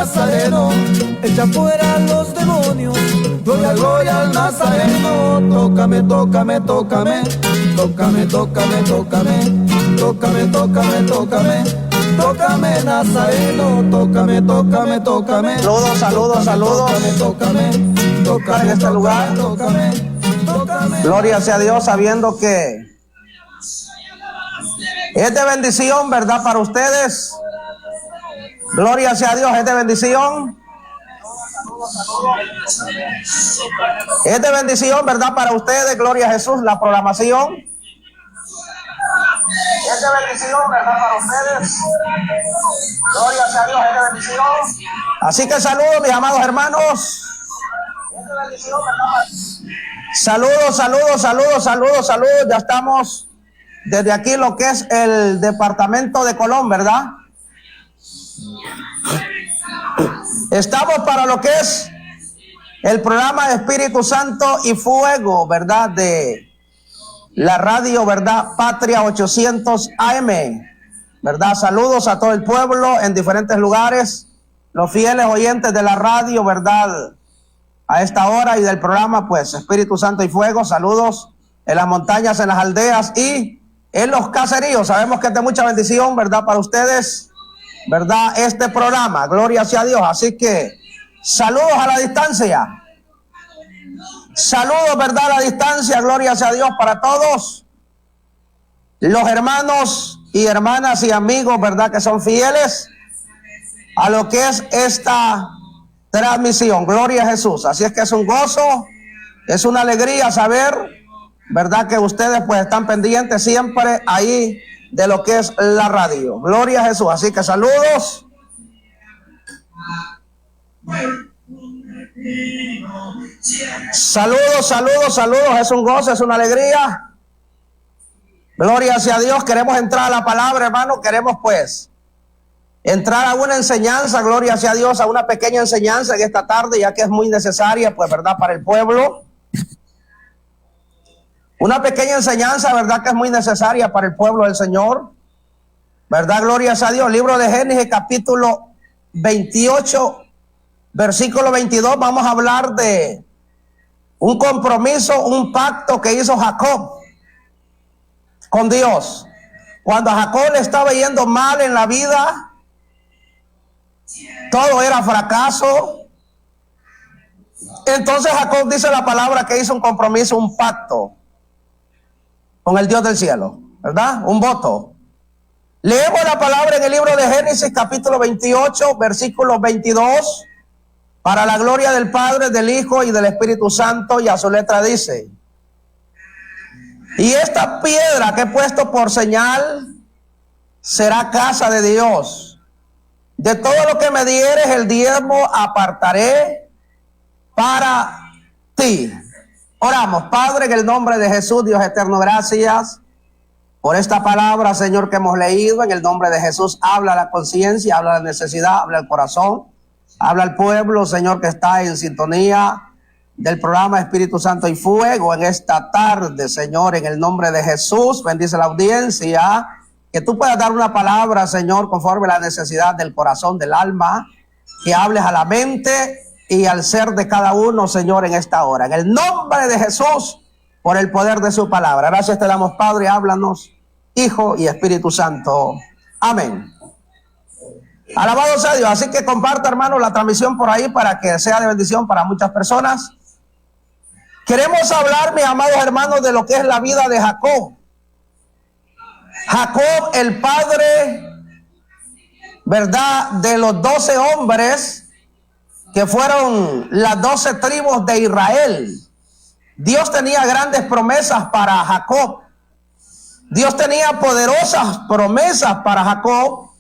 Nazareno, echa fuera los demonios. Gloria, gloria al Nazareno. Tócame, tócame, tócame. Tócame, tócame, tócame. Tócame, tócame, tócame. Tócame, Nazareno. Tócame, tócame, tócame. Saludos, saludos, saludos. Tócame, tócame, tócame. En este lugar. Tócame, tócame. Gloria sea a Dios, sabiendo que es de bendición, ¿verdad? Para ustedes. Gloria sea a Dios, es de bendición. Es de bendición, ¿verdad? Para ustedes, gloria a Jesús, la programación. Es de bendición, ¿verdad? Para ustedes. Gloria sea a Dios, es de bendición. Así que saludos, mis amados hermanos. Es de bendición, ¿verdad? Saludos, saludos, saludos, saludos, saludos. Ya estamos desde aquí, lo que es el departamento de Colón, ¿verdad? Estamos para lo que es el programa de Espíritu Santo y Fuego, ¿verdad? De la radio, ¿verdad? Patria 800 AM, ¿verdad? Saludos a todo el pueblo en diferentes lugares, los fieles oyentes de la radio, ¿verdad? A esta hora y del programa, pues, Espíritu Santo y Fuego, saludos en las montañas, en las aldeas y en los caseríos. Sabemos que es de mucha bendición, ¿verdad? Para ustedes, ¿verdad? Este programa, gloria sea a Dios. Así que, saludos a la distancia. Saludos, ¿verdad? A la distancia, gloria sea a Dios para todos los hermanos y hermanas y amigos, ¿verdad? Que son fieles a lo que es esta transmisión, gloria a Jesús. Así es que es un gozo, es una alegría saber, ¿verdad? Que ustedes pues están pendientes siempre ahí de lo que es la radio, gloria a Jesús. Así que saludos. Saludos, saludos, saludos, es un gozo, es una alegría. Gloria sea a Dios. Queremos entrar a la palabra, hermano, queremos pues entrar a una enseñanza, gloria sea a Dios, a una pequeña enseñanza en esta tarde, ya que es muy necesaria, pues, ¿verdad? Para el pueblo. Una pequeña enseñanza, ¿verdad? Que es muy necesaria para el pueblo del Señor, ¿verdad? Gloria sea a Dios. Libro de Génesis, capítulo 28, versículo 22. Vamos a hablar de un compromiso, un pacto que hizo Jacob con Dios. Cuando a Jacob le estaba yendo mal en la vida, todo era fracaso. Entonces Jacob dice la palabra que hizo un compromiso, un pacto con el Dios del cielo, ¿verdad? Un voto. Leemos la palabra en el libro de Génesis, capítulo 28, versículo 22. Para la gloria del Padre, del Hijo y del Espíritu Santo, y a su letra dice: y esta piedra que he puesto por señal será casa de Dios. De todo lo que me dieres el diezmo apartaré para ti. Oramos. Padre, en el nombre de Jesús, Dios eterno, gracias por esta palabra, Señor, que hemos leído. En el nombre de Jesús, habla la conciencia, habla la necesidad, habla el corazón, habla el pueblo, Señor, que está en sintonía del programa Espíritu Santo y Fuego en esta tarde, Señor, en el nombre de Jesús. Bendice la audiencia, que tú puedas dar una palabra, Señor, conforme a la necesidad del corazón, del alma, que hables a la mente y al ser de cada uno, Señor, en esta hora. En el nombre de Jesús, por el poder de su palabra. Gracias te damos, Padre, háblanos, Hijo y Espíritu Santo. Amén. Alabado sea Dios. Así que comparta, hermano, la transmisión por ahí para que sea de bendición para muchas personas. Queremos hablar, mis amados hermanos, de lo que es la vida de Jacob. Jacob, el padre, ¿verdad?, de los 12 hombres que fueron las 12 tribus de Israel. Dios tenía grandes promesas para Jacob. Dios tenía poderosas promesas para Jacob,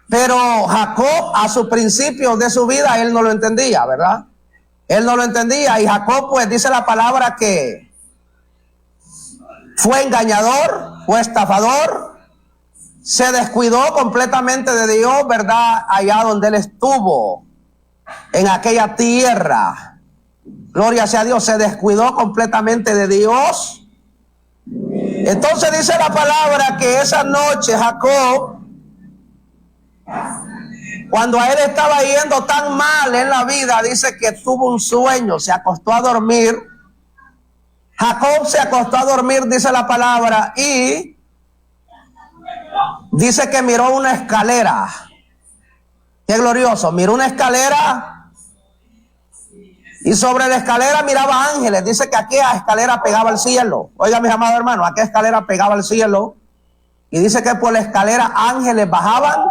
pero Jacob, a su principio de su vida, él no lo entendía, ¿verdad? Él no lo entendía, y Jacob, pues, dice la palabra que fue engañador, fue estafador, se descuidó completamente de Dios, ¿verdad? Allá donde él estuvo, en aquella tierra. Gloria sea a Dios, se descuidó completamente de Dios. Entonces dice la palabra que esa noche Jacob Cuando a él estaba yendo tan mal en la vida, dice que tuvo un sueño, se acostó a dormir. Jacob se acostó a dormir, dice la palabra, y dice que miró una escalera. Qué glorioso, miró una escalera y sobre la escalera miraba ángeles. Dice que aquella escalera pegaba al cielo. Oiga, mis amados hermanos, aquella escalera pegaba al cielo. Y dice que por la escalera ángeles bajaban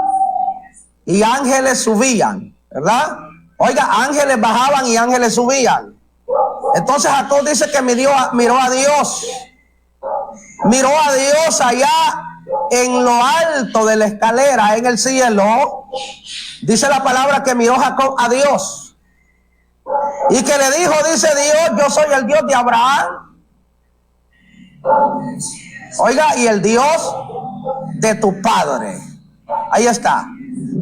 y ángeles subían, ¿verdad? Oiga, ángeles bajaban y ángeles subían. Entonces Jacob dice que miró a Dios. Miró a Dios allá en lo alto de la escalera, en el cielo. Dice la palabra que miró Jacob a Dios. Y que le dijo, dice Dios, yo soy el Dios de Abraham. Oiga, y el Dios de tu padre. Ahí está.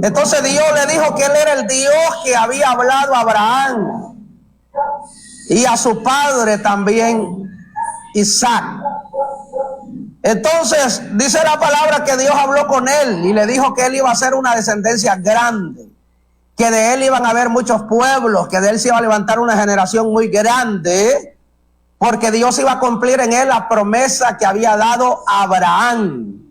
Entonces Dios le dijo que él era el Dios que había hablado a Abraham y a su padre también, Isaac. Entonces dice la palabra que Dios habló con él y le dijo que él iba a ser una descendencia grande, que de él iban a haber muchos pueblos, que de él se iba a levantar una generación muy grande, porque Dios iba a cumplir en él la promesa que había dado a Abraham.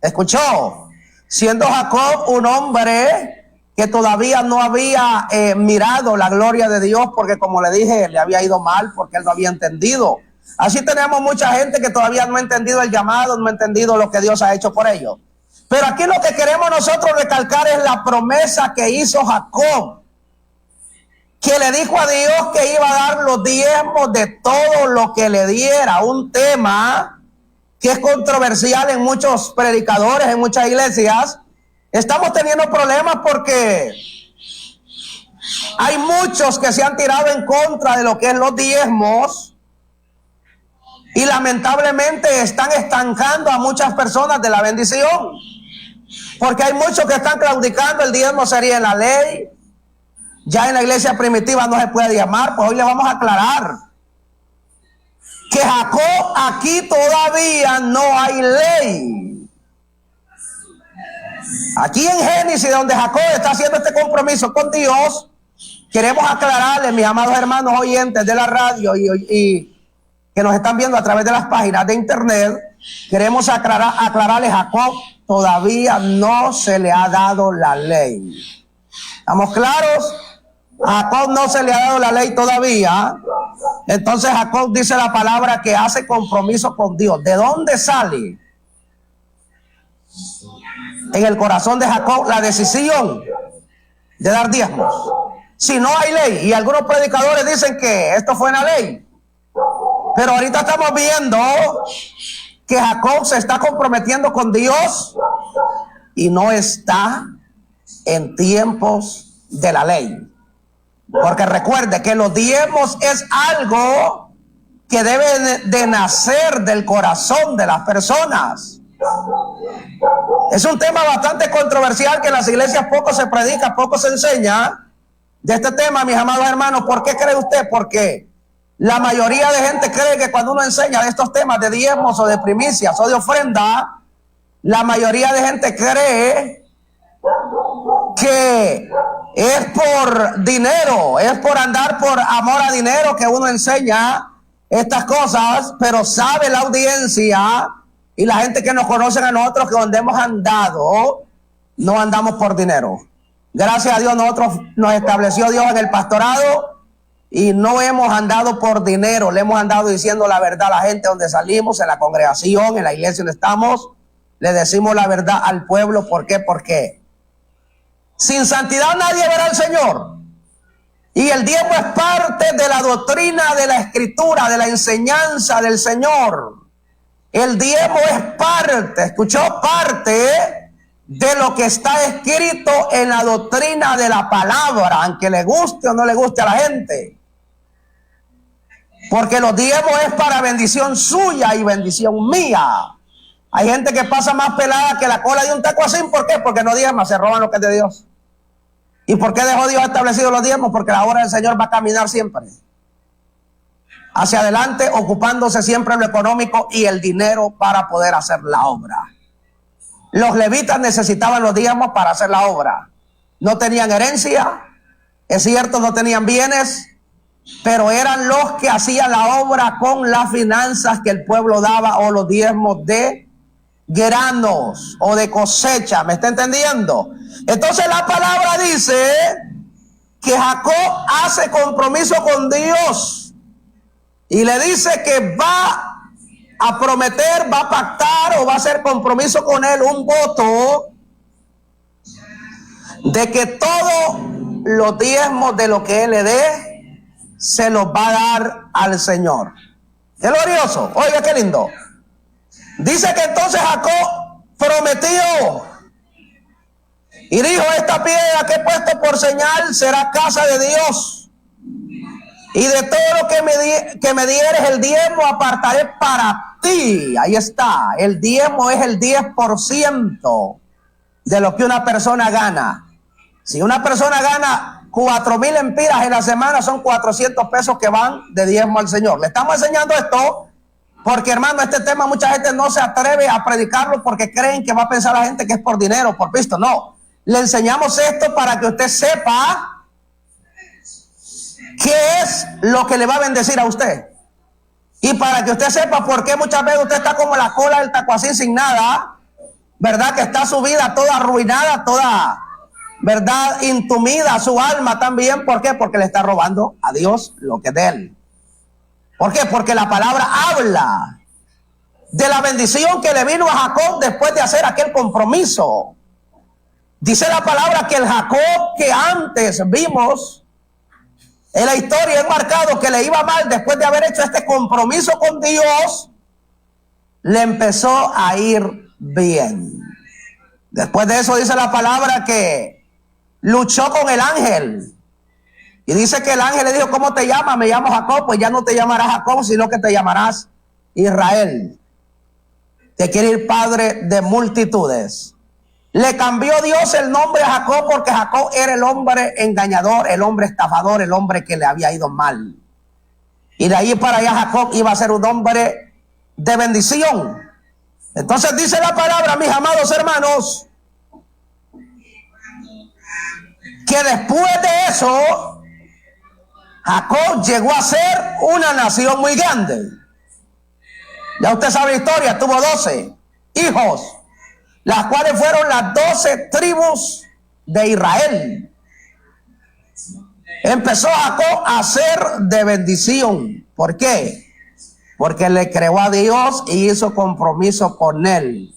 ¿Escuchó? Siendo Jacob un hombre que todavía no había mirado la gloria de Dios, porque como le dije, le había ido mal, porque él no había entendido. Así tenemos mucha gente que todavía no ha entendido el llamado, no ha entendido lo que Dios ha hecho por ellos. Pero aquí lo que queremos nosotros recalcar es la promesa que hizo Jacob, que le dijo a Dios que iba a dar los diezmos de todo lo que le diera. Un tema que es controversial en muchos predicadores, en muchas iglesias. Estamos teniendo problemas porque hay muchos que se han tirado en contra de lo que es los diezmos y lamentablemente están estancando a muchas personas de la bendición. Porque hay muchos que están claudicando, el diezmo sería en la ley. Ya en la iglesia primitiva no se puede diezmar. Pues hoy le vamos a aclarar que Jacob, aquí todavía no hay ley. Aquí en Génesis, donde Jacob está haciendo este compromiso con Dios, queremos aclararle, mis amados hermanos oyentes de la radio y que nos están viendo a través de las páginas de internet, queremos aclararle, Jacob todavía no se le ha dado la ley. ¿Estamos claros? A Jacob no se le ha dado la ley todavía. Entonces Jacob dice la palabra que hace compromiso con Dios. ¿De dónde sale en el corazón de Jacob la decisión de dar diezmos? Si no hay ley, y algunos predicadores dicen que esto fue en la ley, pero ahorita estamos viendo que Jacob se está comprometiendo con Dios y no está en tiempos de la ley. Porque recuerde que los diezmos es algo que debe de nacer del corazón de las personas. Es un tema bastante controversial que en las iglesias poco se predica, poco se enseña de este tema, mis amados hermanos. ¿Por qué cree usted? Porque la mayoría de gente cree que cuando uno enseña de estos temas de diezmos o de primicias o de ofrenda, la mayoría de gente cree que es por dinero, es por andar por amor a dinero que uno enseña estas cosas. Pero sabe la audiencia y la gente que nos conocen a nosotros que donde hemos andado, no andamos por dinero. Gracias a Dios nosotros nos estableció Dios en el pastorado y no hemos andado por dinero, le hemos andado diciendo la verdad a la gente donde salimos, en la congregación, en la iglesia donde estamos, le decimos la verdad al pueblo. ¿Por qué? Porque sin santidad nadie verá al Señor. Y el diezmo es parte de la doctrina de la Escritura, de la enseñanza del Señor. El diezmo es parte, escuchó, parte de lo que está escrito en la doctrina de la palabra, aunque le guste o no le guste a la gente. Porque los diezmos es para bendición suya y bendición mía. Hay gente que pasa más pelada que la cola de un tacuacín. ¿Por qué? Porque no diezma, se roban lo que es de Dios. ¿Y por qué dejó Dios establecido los diezmos? Porque la obra del Señor va a caminar siempre hacia adelante, ocupándose siempre lo económico y el dinero para poder hacer la obra. Los levitas necesitaban los diezmos para hacer la obra. no tenían herencia, es cierto, no tenían bienes, pero eran los que hacían la obra con las finanzas que el pueblo daba o los diezmos de granos o de cosecha. ¿Me está entendiendo? Entonces la palabra dice que Jacob hace compromiso con Dios y le dice que va a prometer, va a pactar o va a hacer compromiso con él, un voto de que todos los diezmos de lo que él le dé se los va a dar al Señor. Qué glorioso. Oiga, qué lindo. Dice que entonces Jacob prometió y dijo: esta piedra que he puesto por señal será casa de Dios, y de todo lo que me dieres el diezmo apartaré para ti. Ahí está. El diezmo es el 10% de lo que una persona gana. Si una persona gana 4,000 empiras en la semana, son 400 pesos que van de diezmo al Señor. Le estamos enseñando esto porque, hermano, este tema mucha gente no se atreve a predicarlo porque creen que va a pensar la gente que es por dinero, por visto. No, le enseñamos esto para que usted sepa qué es lo que le va a bendecir a usted, y para que usted sepa por qué muchas veces usted está como la cola del tacuacín sin nada, ¿verdad? Que está su vida toda arruinada, toda, ¿verdad?, intumida, su alma también. ¿Por qué? Porque le está robando a Dios lo que es de él. ¿Por qué? Porque la palabra habla de la bendición que le vino a Jacob después de hacer aquel compromiso. Dice la palabra que el Jacob que antes vimos en la historia enmarcado que le iba mal después de haber hecho este compromiso con Dios, le empezó a ir bien. Después de eso dice la palabra que luchó con el ángel. Y dice que el ángel le dijo: ¿cómo te llamas? Me llamo Jacob. Pues ya no te llamarás Jacob, sino que te llamarás Israel. Te quiere ir padre de multitudes. Le cambió Dios el nombre a Jacob porque Jacob era el hombre engañador, el hombre estafador, el hombre que le había ido mal. Y de ahí para allá Jacob iba a ser un hombre de bendición. Entonces dice la palabra, mis amados hermanos, que después de eso Jacob llegó a ser una nación muy grande. Ya usted sabe la historia, tuvo 12 hijos, las cuales fueron las 12 tribus de Israel. Empezó Jacob a ser de bendición. ¿Por qué? Porque le creó a Dios y hizo compromiso con él.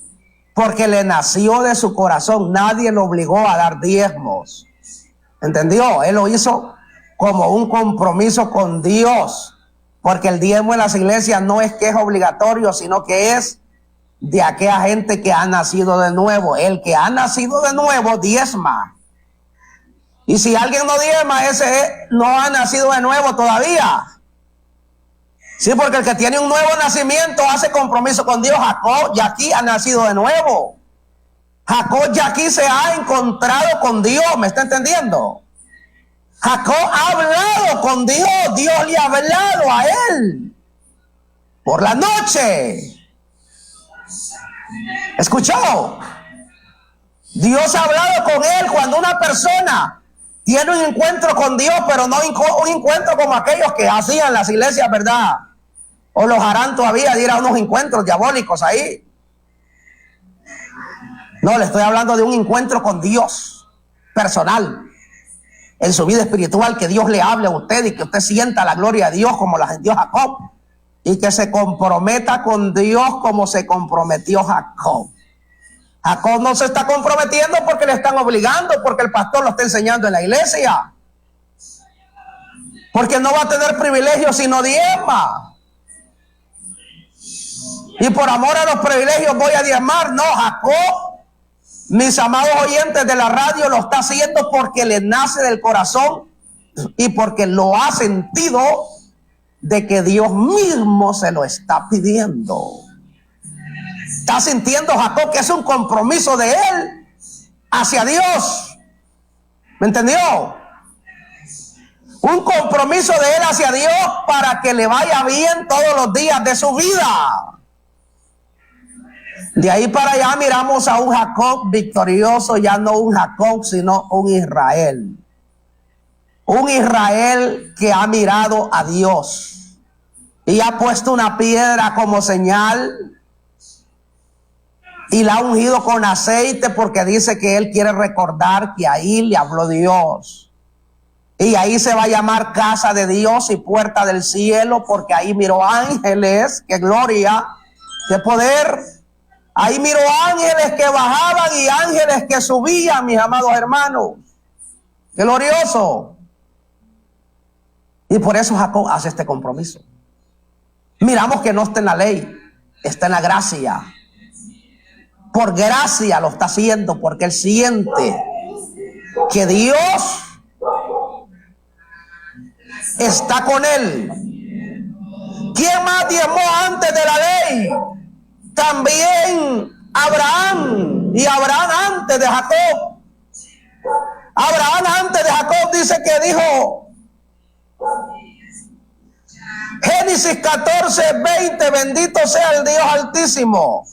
Porque le nació de su corazón. Nadie lo obligó a dar diezmos. ¿Entendió? Él lo hizo como un compromiso con Dios. Porque el diezmo en las iglesias no es que es obligatorio, sino que es de aquella gente que ha nacido de nuevo. El que ha nacido de nuevo diezma. Y si alguien no diezma, ese no ha nacido de nuevo todavía. Sí, porque el que tiene un nuevo nacimiento hace compromiso con Dios. Jacob ya aquí ha nacido de nuevo. Jacob ya aquí se ha encontrado con Dios. ¿Me está entendiendo? Jacob ha hablado con Dios. Dios le ha hablado a él por la noche. ¿Escuchó? Dios ha hablado con él. Cuando una persona tiene un encuentro con Dios, pero no un encuentro como aquellos que hacían las iglesias, ¿verdad? O los harán todavía, de ir a unos encuentros diabólicos ahí. No, le estoy hablando de un encuentro con Dios personal, en su vida espiritual, que Dios le hable a usted y que usted sienta la gloria de Dios como la sintió Jacob, y que se comprometa con Dios como se comprometió Jacob. Jacob no se está comprometiendo porque le están obligando, porque el pastor lo está enseñando en la iglesia, porque no va a tener privilegios si no diezma. Y por amor a los privilegios voy a diezmar. No, Jacob, mis amados oyentes de la radio, lo está haciendo porque le nace del corazón y porque lo ha sentido de que Dios mismo se lo está pidiendo. Está sintiendo Jacob que es un compromiso de él hacia Dios. ¿Me entendió? Un compromiso de él hacia Dios para que le vaya bien todos los días de su vida. De ahí para allá miramos a un Jacob victorioso, ya no un Jacob, sino un Israel. Un Israel que ha mirado a Dios y ha puesto una piedra como señal y la ha ungido con aceite, porque dice que él quiere recordar que ahí le habló Dios. Y ahí se va a llamar casa de Dios y puerta del cielo, porque ahí miró ángeles, qué gloria, qué poder. Ahí miró ángeles que bajaban y ángeles que subían, mis amados hermanos. Qué glorioso. Y por eso Jacob hace este compromiso. Miramos que no está en la ley, está en la gracia. Por gracia lo está haciendo, porque él siente que Dios está con él. ¿Quién más diezmó antes de la ley? También Abraham. Y Abraham antes de Jacob. Abraham antes de Jacob dice que dijo, Génesis 14:20, bendito sea el Dios Altísimo,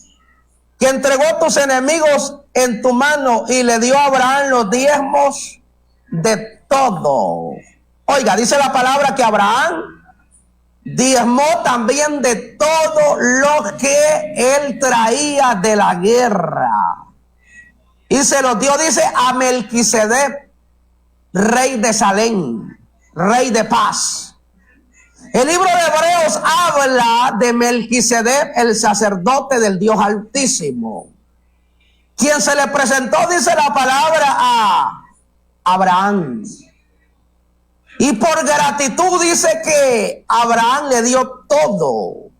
que entregó tus enemigos en tu mano y le dio a Abraham los diezmos de todo. Oiga, dice la palabra que Abraham diezmó también de todo lo que él traía de la guerra. Y se los dio, dice, a Melquisedec, rey de Salem, rey de paz. El libro de Hebreos habla de Melquisedec, el sacerdote del Dios Altísimo, quien se le presentó, dice la palabra, a Abraham. Y por gratitud dice que Abraham le dio todo,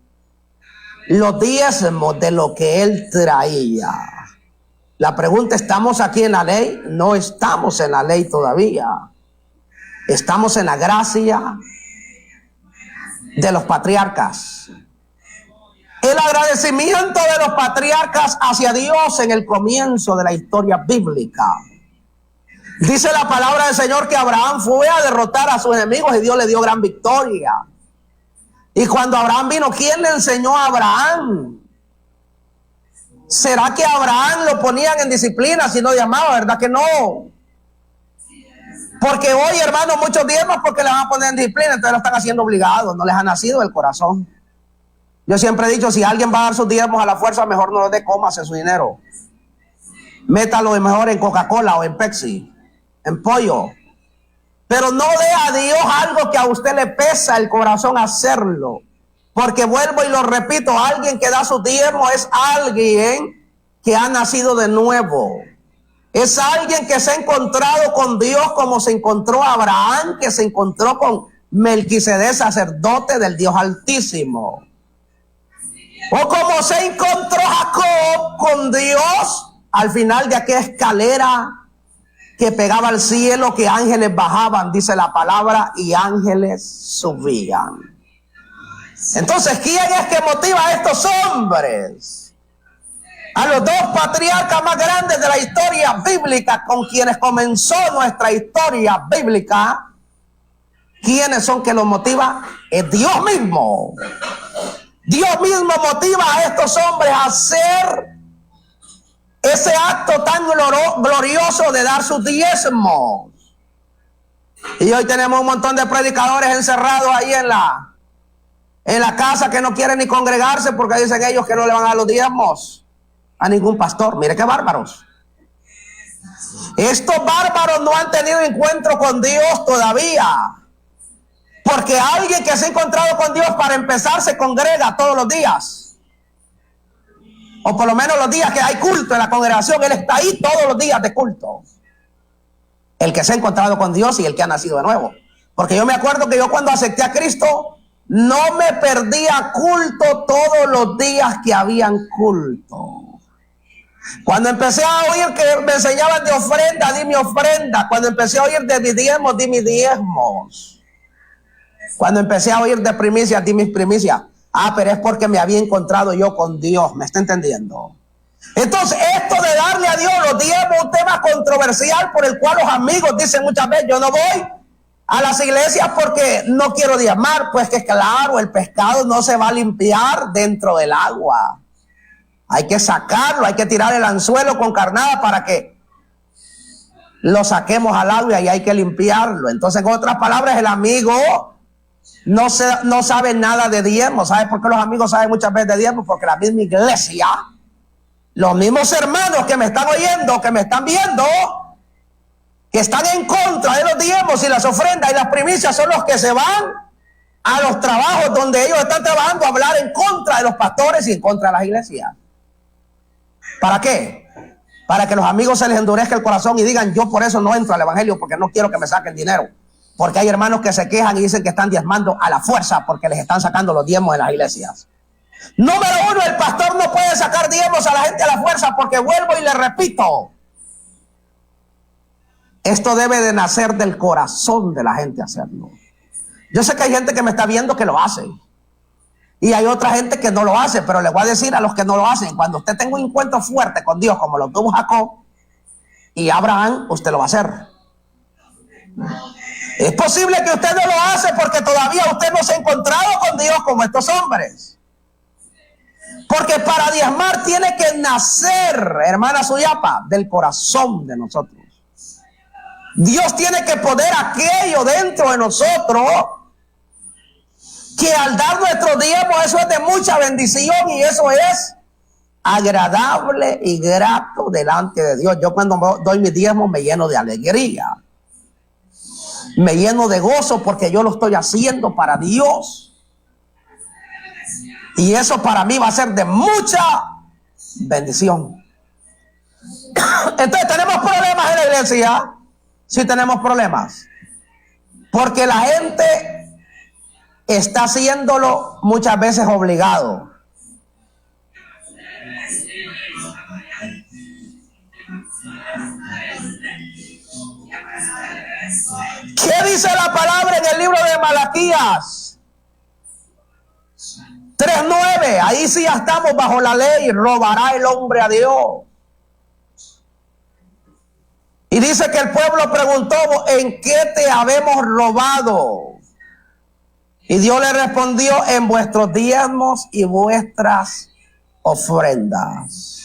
los diezmos de lo que él traía. La pregunta, ¿estamos aquí en la ley? No estamos en la ley todavía. Estamos en la gracia de los patriarcas. El agradecimiento de los patriarcas hacia Dios en el comienzo de la historia bíblica. Dice la palabra del Señor que Abraham fue a derrotar a sus enemigos y Dios le dio gran victoria. Y cuando Abraham vino, ¿quién le enseñó a Abraham? ¿Será que a Abraham lo ponían en disciplina si no llamaba? ¿Verdad que no? Porque hoy, hermanos, muchos diezmos porque le van a poner en disciplina, entonces lo están haciendo obligados, no les ha nacido el corazón. Yo siempre he dicho, si alguien va a dar sus diezmos a la fuerza, mejor no lo dé, cómase su dinero. Métalo mejor en Coca-Cola o en Pepsi, en pollo. Pero no dé a Dios algo que a usted le pesa el corazón hacerlo. Porque vuelvo y lo repito, alguien que da sus diezmos es alguien que ha nacido de nuevo. Es alguien que se ha encontrado con Dios como se encontró Abraham, que se encontró con Melquisedec, sacerdote del Dios Altísimo. O como se encontró Jacob con Dios al final de aquella escalera que pegaba al cielo, que ángeles bajaban, dice la palabra, y ángeles subían. Entonces, ¿quién es que motiva a estos hombres? A los dos patriarcas más grandes de la historia bíblica, con quienes comenzó nuestra historia bíblica. ¿Quiénes son que los motiva? Es Dios mismo. Dios mismo motiva a estos hombres a hacer ese acto tan glorioso de dar sus diezmos. Y hoy tenemos un montón de predicadores encerrados ahí en la casa, que no quieren ni congregarse porque dicen ellos que no le van a dar los diezmos a ningún pastor. Mire qué bárbaros. Estos bárbaros no han tenido encuentro con Dios todavía. Porque alguien que se ha encontrado con Dios, para empezar, se congrega todos los días. O por lo menos los días que hay culto en la congregación, él está ahí todos los días de culto. El que se ha encontrado con Dios y el que ha nacido de nuevo. Porque yo me acuerdo que yo cuando acepté a Cristo, no me perdía culto todos los días que habían culto. Cuando empecé a oír que me enseñaban de ofrenda, di mi ofrenda. Cuando empecé a oír de mis diezmos, di mis diezmos. Cuando empecé a oír de primicias, di mis primicias. Ah, pero es porque me había encontrado yo con Dios. ¿Me está entendiendo? Entonces, esto de darle a Dios los diezmos es un tema controversial, por el cual los amigos dicen muchas veces, yo no voy a las iglesias porque no quiero diezmar. Pues que claro, el pescado no se va a limpiar dentro del agua. Hay que sacarlo, hay que tirar el anzuelo con carnada para que lo saquemos al agua y hay que limpiarlo. Entonces, en otras palabras, el amigo no sabe nada de diezmo. ¿Sabes por qué los amigos saben muchas veces de diezmo? Porque la misma iglesia, los mismos hermanos que me están oyendo, que me están viendo, que están en contra de los diezmos y las ofrendas y las primicias, son los que se van a los trabajos donde ellos están trabajando a hablar en contra de los pastores y en contra de las iglesias. ¿Para qué? Para que los amigos se les endurezca el corazón y digan: yo por eso no entro al evangelio, porque no quiero que me saquen dinero. Porque hay hermanos que se quejan y dicen que están diezmando a la fuerza porque les están sacando los diezmos de las iglesias. Número uno, el pastor no puede sacar diezmos a la gente a la fuerza, porque vuelvo y le repito, esto debe de nacer del corazón de la gente hacerlo. Yo sé que hay gente que me está viendo que lo hace y hay otra gente que no lo hace, pero le voy a decir a los que no lo hacen: cuando usted tenga un encuentro fuerte con Dios como lo tuvo Jacob y Abraham, usted lo va a hacer. Es posible que usted no lo hace porque todavía usted no se ha encontrado con Dios como estos hombres. Porque para diezmar tiene que nacer, hermana Suyapa, del corazón de nosotros. Dios tiene que poner aquello dentro de nosotros, que al dar nuestro diezmo, eso es de mucha bendición y eso es agradable y grato delante de Dios. Yo cuando doy mi diezmo me lleno de alegría, me lleno de gozo, porque yo lo estoy haciendo para Dios. Y eso para mí va a ser de mucha bendición. Entonces, ¿tenemos problemas en la iglesia? Sí, tenemos problemas. Porque la gente está haciéndolo muchas veces obligado. ¿Qué dice la palabra en el libro de Malaquías 3:9? Ahí sí ya estamos bajo la ley. Robará el hombre a Dios. Y dice que el pueblo preguntó: ¿en qué te habemos robado? Y Dios le respondió: en vuestros diezmos y vuestras ofrendas.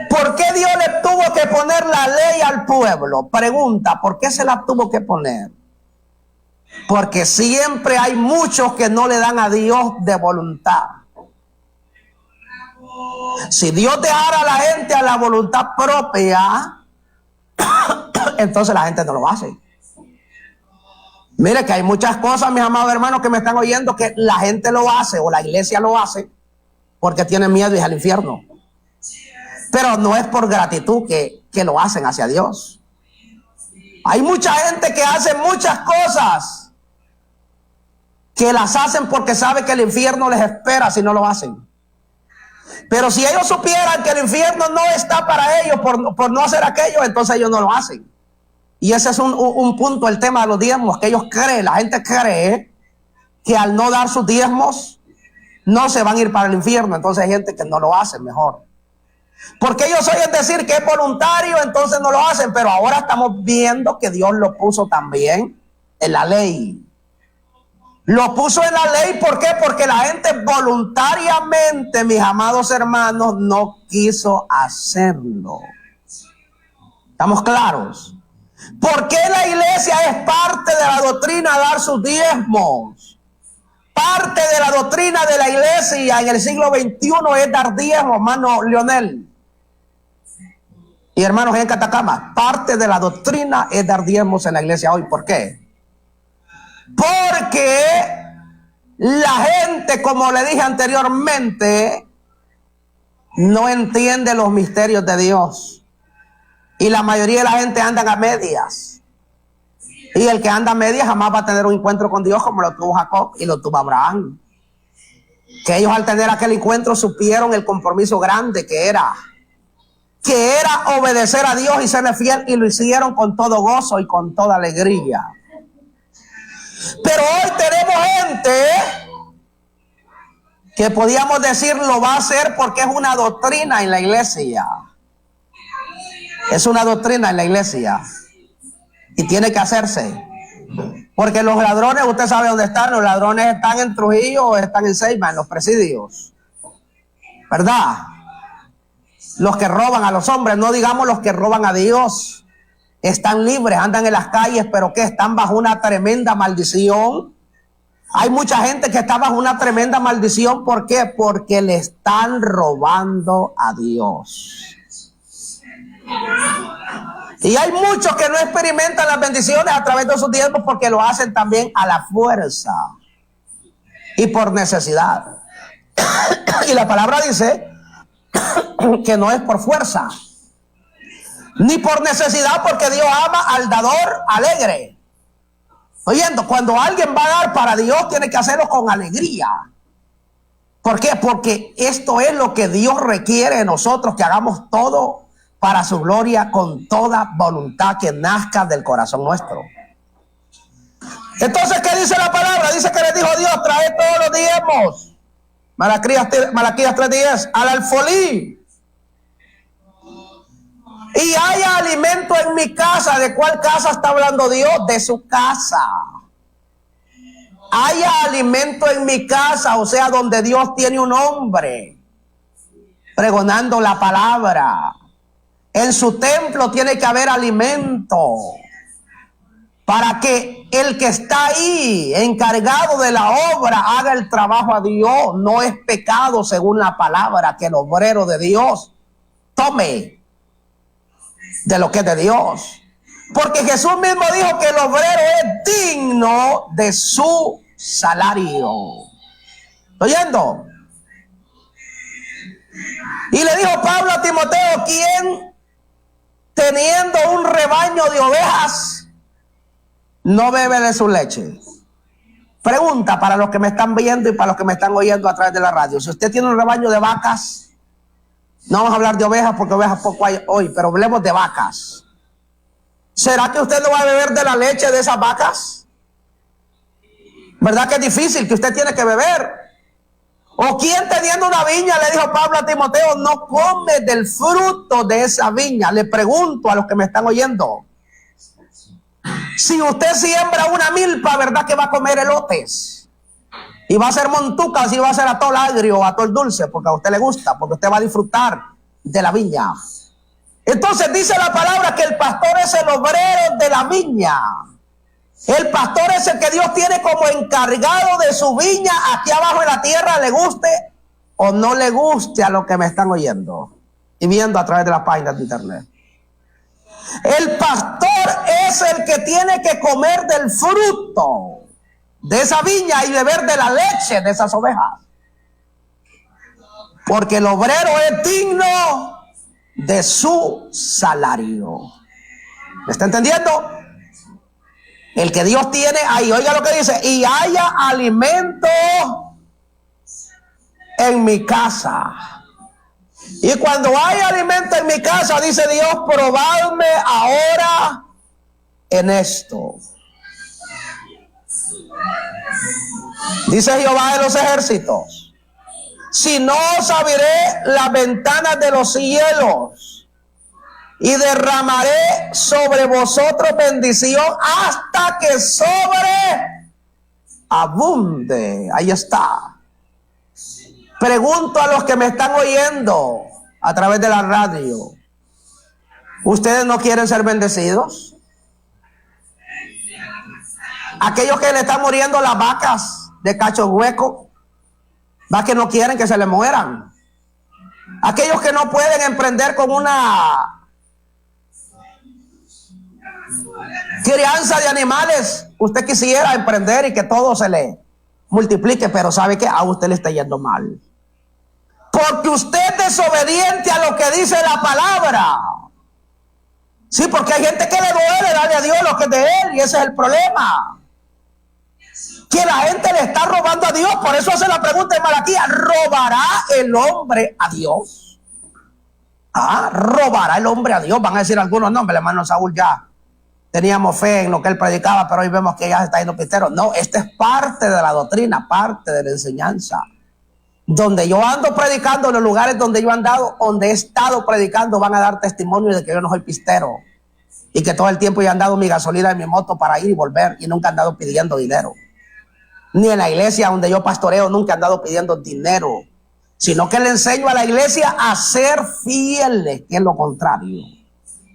¿Por qué Dios le tuvo que poner la ley al pueblo? Pregunta: ¿por qué se la tuvo que poner? Porque siempre hay muchos que no le dan a Dios de voluntad. Si Dios dejara a la gente a la voluntad propia, entonces la gente no lo hace. Mire que hay muchas cosas, mis amados hermanos que me están oyendo, que la gente lo hace o la iglesia lo hace porque tiene miedo y es al infierno. Pero no es por gratitud que lo hacen hacia Dios. Hay mucha gente que hace muchas cosas que las hacen porque sabe que el infierno les espera si no lo hacen. Pero si ellos supieran que el infierno no está para ellos por no hacer aquello, entonces ellos no lo hacen. Y ese es un punto, el tema de los diezmos, que ellos creen, la gente cree que al no dar sus diezmos no se van a ir para el infierno. Entonces hay gente que no lo hace mejor. Porque ellos oyen decir que es voluntario, entonces no lo hacen. Pero ahora estamos viendo que Dios lo puso también en la ley. Lo puso en la ley, ¿por qué? Porque la gente voluntariamente, mis amados hermanos, no quiso hacerlo. ¿Estamos claros? ¿Por qué la iglesia es parte de la doctrina dar sus diezmos? Parte de la doctrina de la iglesia en el siglo XXI es dar diezmos, hermano Leonel y hermanos en Catacama. Parte de la doctrina es dar diezmos en la iglesia hoy. ¿Por qué? Porque la gente, como le dije anteriormente, no entiende los misterios de Dios. Y la mayoría de la gente andan a medias. Y el que anda a medias jamás va a tener un encuentro con Dios como lo tuvo Jacob y lo tuvo Abraham. Que ellos, al tener aquel encuentro, supieron el compromiso grande que era obedecer a Dios y serle fiel, y lo hicieron con todo gozo y con toda alegría. Pero hoy tenemos gente que podíamos decir lo va a hacer porque es una doctrina en la iglesia. Es una doctrina en la iglesia y tiene que hacerse. Porque los ladrones, usted sabe dónde están. Los ladrones están en Trujillo o están en Ceiba, en los presidios. ¿verdad? Los que roban a los hombres, no digamos los que roban a Dios, están libres, andan en las calles, pero que están bajo una tremenda maldición. Hay mucha gente que está bajo una tremenda maldición. ¿Por qué? Porque le están robando a Dios. Y hay muchos que no experimentan las bendiciones a través de sus diezmos porque lo hacen también a la fuerza y por necesidad. Y la palabra dice que no es por fuerza ni por necesidad, porque Dios ama al dador alegre. Oyendo, cuando alguien va a dar para Dios, tiene que hacerlo con alegría. ¿Por qué? Porque esto es lo que Dios requiere de nosotros, que hagamos todo para su gloria con toda voluntad que nazca del corazón nuestro. Entonces, ¿qué dice la palabra? Dice que le dijo Dios: trae todos los diezmos. Malaquías 3:10, al alfolí. Y haya alimento en mi casa. ¿De cuál casa está hablando Dios? De su casa. Haya alimento en mi casa, o sea, donde Dios tiene un hombre pregonando la palabra. En su templo tiene que haber alimento para que el que está ahí encargado de la obra haga el trabajo a Dios. No es pecado, según la palabra, que el obrero de Dios tome de lo que es de Dios, porque Jesús mismo dijo que el obrero es digno de su salario. ¿Oyendo? Y le dijo Pablo a Timoteo: ¿quién, teniendo un rebaño de ovejas, no bebe de su leche? Pregunta para los que me están viendo y para los que me están oyendo a través de la radio: si usted tiene un rebaño de vacas, no vamos a hablar de ovejas porque ovejas poco hay hoy, pero hablemos de vacas. ¿Será que usted no va a beber de la leche de esas vacas? ¿Verdad que es difícil, que usted tiene que beber? ¿O quién, teniendo una viña, le dijo Pablo a Timoteo, no come del fruto de esa viña? Le pregunto a los que me están oyendo: si usted siembra una milpa, ¿verdad que va a comer elotes? Y va a ser montucas y va a ser atol agrio o atol dulce, porque a usted le gusta, porque usted va a disfrutar de la viña. Entonces dice la palabra que el pastor es el obrero de la viña. El pastor es el que Dios tiene como encargado de su viña aquí abajo en la tierra, le guste o no le guste a los que me están oyendo y viendo a través de las páginas de internet. El pastor es el que tiene que comer del fruto de esa viña y beber de la leche de esas ovejas, porque el obrero es digno de su salario. ¿Me está entendiendo? El que Dios tiene ahí, oiga lo que dice: y haya alimento en mi casa. Y cuando haya alimento en mi casa, dice Dios, probadme ahora en esto. Dice Jehová de los ejércitos: si no os abriré las ventanas de los cielos y derramaré sobre vosotros bendición hasta que sobreabunde. Ahí está. Pregunto a los que me están oyendo a través de la radio: ¿ustedes no quieren ser bendecidos? Aquellos que le están muriendo las vacas de cacho hueco, va, que no quieren que se le mueran. Aquellos que no pueden emprender con una crianza de animales, usted quisiera emprender y que todo se le multiplique, pero sabe que a usted le está yendo mal, porque usted es desobediente a lo que dice la palabra. Sí, porque hay gente que le duele darle a Dios lo que es de él, y ese es el problema, que la gente le está robando a Dios. Por eso hace la pregunta en Malaquías: ¿robará el hombre a Dios? ¿Robará el hombre a Dios? Van a decir algunos: no, el hermano Saúl, ya teníamos fe en lo que él predicaba, pero hoy vemos que ya se está yendo pistero. No, esta es parte de la doctrina, parte de la enseñanza. Donde yo ando predicando, en los lugares donde yo he andado, donde he estado predicando, van a dar testimonio de que yo no soy pistero y que todo el tiempo yo he andado mi gasolina en mi moto para ir y volver, y nunca he andado pidiendo dinero. Ni en la iglesia donde yo pastoreo nunca he andado pidiendo dinero. sino que le enseño a la iglesia a ser fieles, que es lo contrario,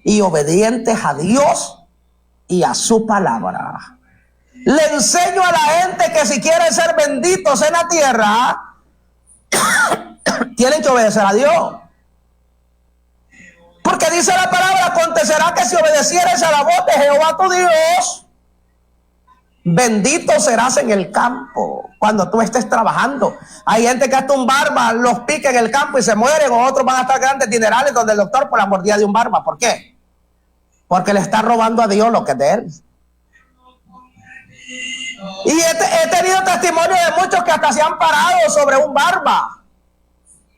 y obedientes a Dios y a su palabra. Le enseño a la gente que si quieren ser benditos en la tierra, tienen que obedecer a Dios. Porque dice la palabra, acontecerá que si obedecieres a la voz de Jehová tu Dios, bendito serás en el campo cuando tú estés trabajando. Hay gente que hasta un barba los pica en el campo y se mueren, o otros van a estar grandes dinerales donde el doctor por la mordida de un barba. ¿Por qué? Porque le está robando a Dios lo que es de él. Y he tenido testimonio de muchos que hasta se han parado sobre un barba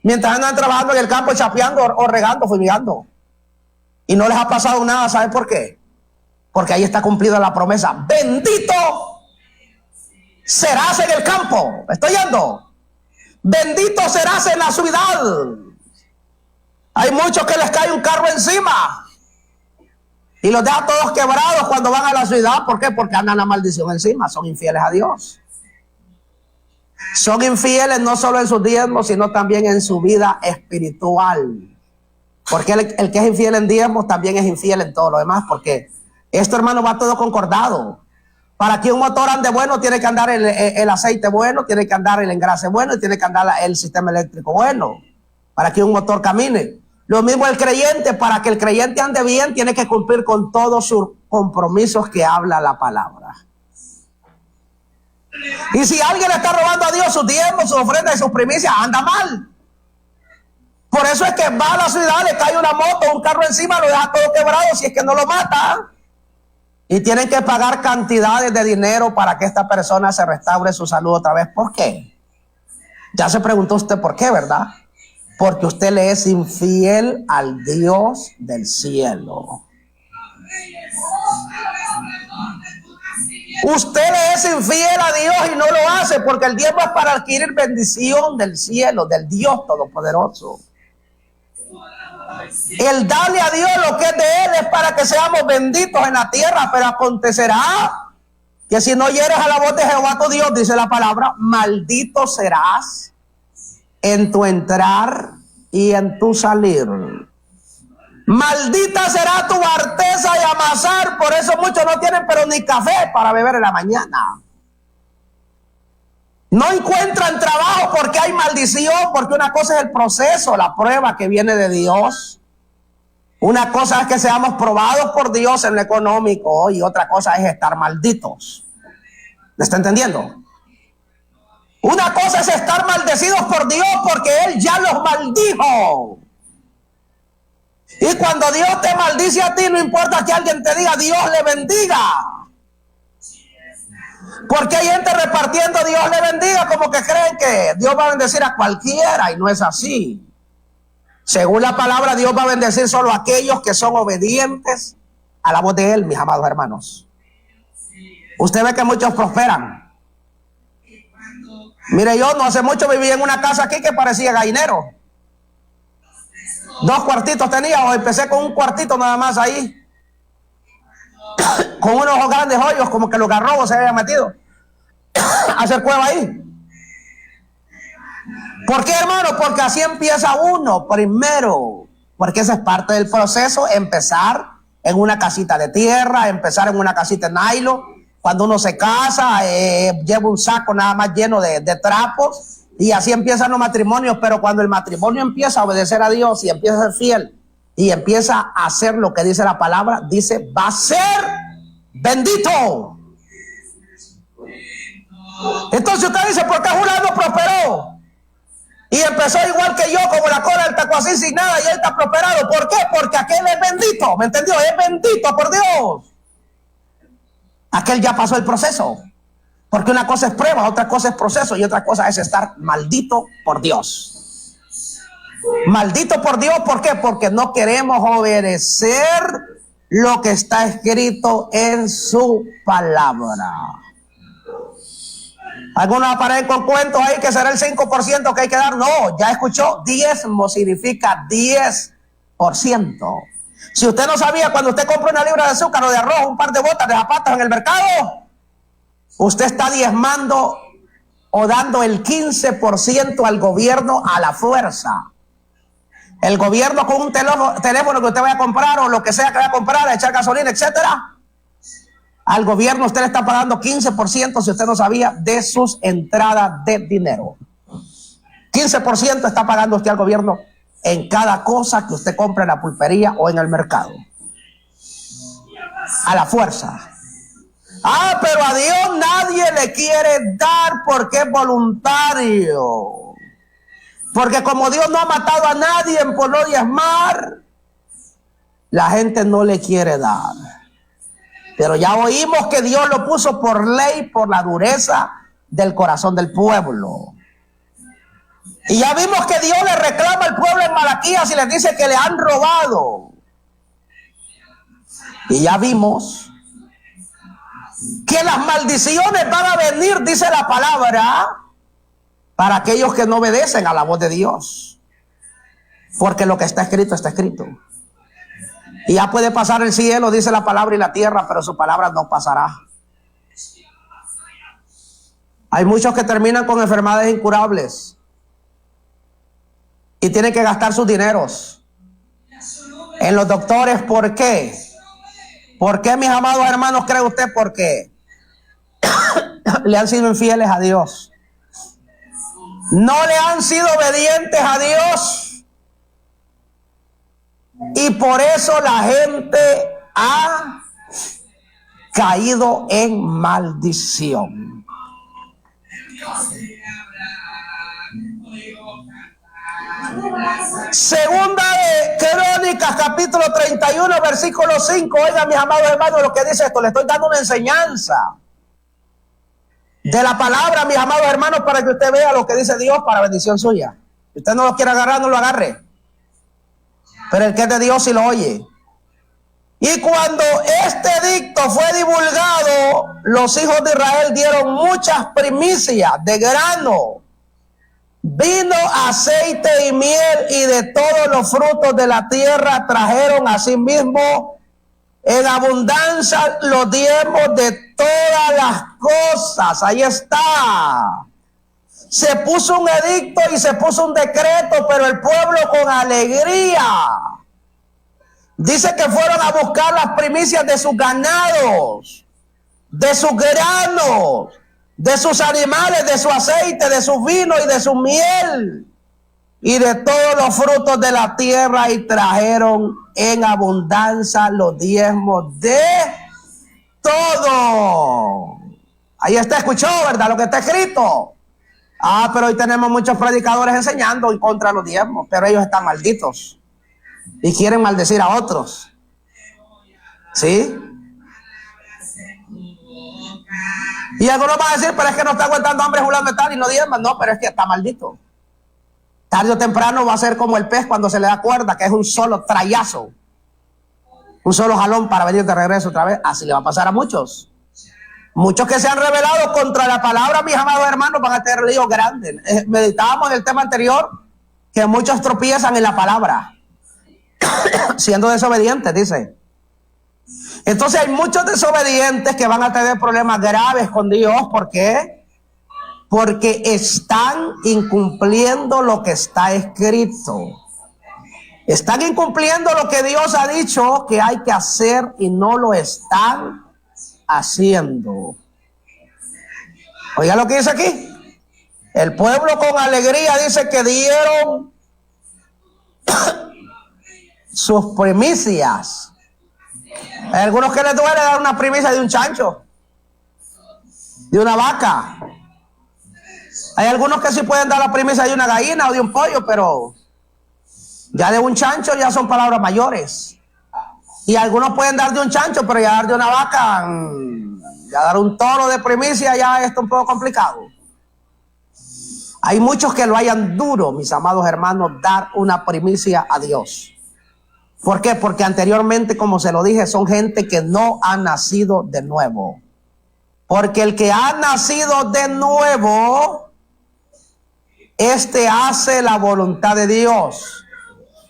mientras andan trabajando en el campo, chapeando o regando, fumigando, y no les ha pasado nada. ¿Saben por qué? Porque ahí está cumplida la promesa: bendito serás en el campo. ¿Estoy yendo? Bendito serás en la ciudad. Hay muchos que les cae un carro encima y los deja todos quebrados cuando van a la ciudad. ¿Por qué? Porque andan la maldición encima. Son infieles a Dios. Son infieles no solo en sus diezmos, sino también en su vida espiritual. Porque el que es infiel en diezmos también es infiel en todo lo demás. Porque esto, hermano, va todo concordado. Para que un motor ande bueno, tiene que andar el aceite bueno, tiene que andar el engrase bueno y tiene que andar el sistema eléctrico bueno. Para que un motor camine. Lo mismo el creyente, para que el creyente ande bien, tiene que cumplir con todos sus compromisos que habla la palabra. Y si alguien le está robando a Dios sus diezmos, sus ofrendas y sus primicias, anda mal. Por eso es que va a la ciudad, le cae una moto, un carro encima, lo deja todo quebrado si es que no lo mata. Y tienen que pagar cantidades de dinero para que esta persona se restaure su salud otra vez. ¿Por qué? Ya se preguntó usted por qué, ¿verdad? Porque usted le es infiel al Dios del cielo. Usted le es infiel a Dios y no lo hace, porque el diezmo es para adquirir bendición del cielo, del Dios Todopoderoso. El darle a Dios lo que es de Él es para que seamos benditos en la tierra. Pero acontecerá que si no oyeres a la voz de Jehová tu Dios, dice la palabra, maldito serás en tu entrar y en tu salir. Maldita será tu arteza y amasar. Por eso muchos no tienen pero ni café para beber en la mañana. No encuentran trabajo porque hay maldición, porque una cosa es el proceso, la prueba que viene de Dios. Una cosa es que seamos probados por Dios en lo económico y otra cosa es estar malditos. ¿Me está entendiendo? Una cosa es estar maldecidos por Dios porque Él ya los maldijo. Y cuando Dios te maldice a ti, no importa que alguien te diga Dios le bendiga. Porque hay gente repartiendo Dios le bendiga como que creen que Dios va a bendecir a cualquiera, y no es así. Según la palabra, Dios va a bendecir solo a aquellos que son obedientes a la voz de Él, mis amados hermanos. Usted ve que muchos prosperan. Mire, yo no hace mucho viví en una casa aquí que parecía gallinero. 2 cuartitos tenía, o empecé con un cuartito nada más ahí, con unos grandes hoyos, como que los garrobos se habían metido a hacer cueva ahí. ¿Por qué, hermano? Porque así empieza uno primero, porque ese es parte del proceso, empezar en una casita de tierra, empezar en una casita de nylon. Cuando uno se casa, lleva un saco nada más lleno de trapos, y así empiezan los matrimonios. Pero cuando el matrimonio empieza a obedecer a Dios y empieza a ser fiel y empieza a hacer lo que dice la palabra, dice, va a ser bendito. Entonces usted dice, ¿por qué Julano prosperó? Y empezó igual que yo, como la cola del taco así, sin nada, y él está prosperado. ¿Por qué? Porque aquel es bendito, ¿me entendió? Es bendito por Dios. Aquel ya pasó el proceso. Porque una cosa es prueba, otra cosa es proceso, y otra cosa es estar maldito por Dios. Maldito por Dios, ¿por qué? Porque no queremos obedecer lo que está escrito en su palabra. Algunos aparecen con cuentos ahí que será el 5% que hay que dar. No, ya escuchó, diezmo significa 10%. Si usted no sabía, cuando usted compra una libra de azúcar o de arroz, un par de botas de zapatos en el mercado, usted está diezmando o dando el 15% al gobierno a la fuerza. El gobierno con un teléfono que usted vaya a comprar o lo que sea que vaya a comprar, a echar gasolina, etcétera. Al gobierno usted le está pagando 15%, si usted no sabía, de sus entradas de dinero. 15% está pagando usted al gobierno en cada cosa que usted compra en la pulpería o en el mercado. A la fuerza. Ah, pero a Dios nadie le quiere dar porque es voluntario. Porque como Dios no ha matado a nadie por no diezmar, la gente no le quiere dar. Pero ya oímos que Dios lo puso por ley, por la dureza del corazón del pueblo. Y ya vimos que Dios le reclama al pueblo en Malaquías y les dice que le han robado. Y ya vimos que las maldiciones van a venir, dice la palabra, para aquellos que no obedecen a la voz de Dios. Porque lo que está escrito, está escrito. Y ya puede pasar el cielo, dice la palabra, y la tierra, pero su palabra no pasará. Hay muchos que terminan con enfermedades incurables y tienen que gastar sus dineros en los doctores. ¿Por qué? ¿Por qué, mis amados hermanos, cree usted? Porque le han sido infieles a Dios. No le han sido obedientes a Dios. Y por eso la gente ha caído en maldición. Segunda de Crónicas, capítulo 31, versículo 5. Oigan, mis amados hermanos, lo que dice esto. Le estoy dando una enseñanza de la palabra, mis amados hermanos, para que usted vea lo que dice Dios para bendición suya. Si usted no lo quiere agarrar, no lo agarre. Pero el que es de Dios sí lo oye. Y cuando este edicto fue divulgado, los hijos de Israel dieron muchas primicias de grano, vino, aceite y miel, y de todos los frutos de la tierra trajeron asimismo en abundancia los diezmos de todas las cosas. Ahí está. Se puso un edicto y se puso un decreto, pero el pueblo con alegría. Dice que fueron a buscar las primicias de sus ganados, de sus granos, de sus animales, de su aceite, de su vino y de su miel, y de todos los frutos de la tierra, y trajeron en abundancia los diezmos de todo. Ahí está, escuchó, ¿verdad? Lo que está escrito. Ah, pero hoy tenemos muchos predicadores enseñando en contra de los diezmos, pero ellos están malditos y quieren maldecir a otros. ¿Sí? Y algunos van a decir, pero es que no está aguantando hambre fulano de tal y no diezma. No, pero es que está maldito. Tarde o temprano va a ser como el pez cuando se le da cuerda, que es un solo trayazo, un solo jalón para venir de regreso otra vez. Así le va a pasar a muchos. Muchos que se han rebelado contra la palabra, mis amados hermanos, van a tener líos grandes. Meditábamos en el tema anterior que muchos tropiezan en la palabra, siendo desobedientes, dice. Entonces hay muchos desobedientes que van a tener problemas graves con Dios. ¿Por qué? Porque están incumpliendo lo que está escrito. Están incumpliendo lo que Dios ha dicho que hay que hacer y no lo están haciendo. Oiga lo que dice aquí. El pueblo con alegría dice que dieron sus primicias. Hay algunos que les duele dar una primicia de un chancho, de una vaca. Hay algunos que sí pueden dar la primicia de una gallina o de un pollo, pero ya de un chancho ya son palabras mayores. Y algunos pueden dar de un chancho, pero ya dar de una vaca, ya dar un toro de primicia, ya esto es un poco complicado. Hay muchos que lo hayan duro, mis amados hermanos, dar una primicia a Dios. ¿Por qué? Porque anteriormente, como se lo dije, son gente que no ha nacido de nuevo. Porque el que ha nacido de nuevo, este hace la voluntad de Dios.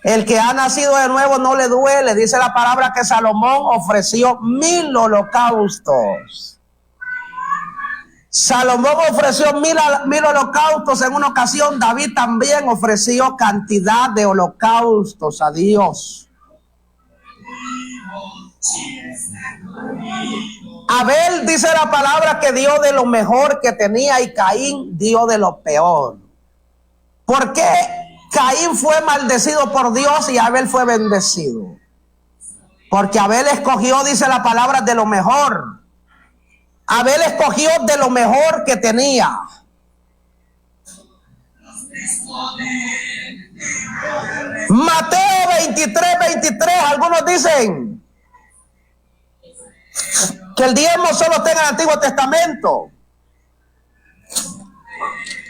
El que ha nacido de nuevo no le duele. Dice la palabra que Salomón ofreció 1000 holocaustos. Salomón ofreció mil holocaustos en una ocasión. David también ofreció cantidad de holocaustos a Dios. Abel, dice la palabra, que dio de lo mejor que tenía, y Caín dio de lo peor. ¿Por qué Caín fue maldecido por Dios y Abel fue bendecido? Porque Abel escogió, dice la palabra, de lo mejor. Abel escogió de lo mejor que tenía. Mateo 23:23, algunos dicen que el diezmo solo está en el Antiguo Testamento.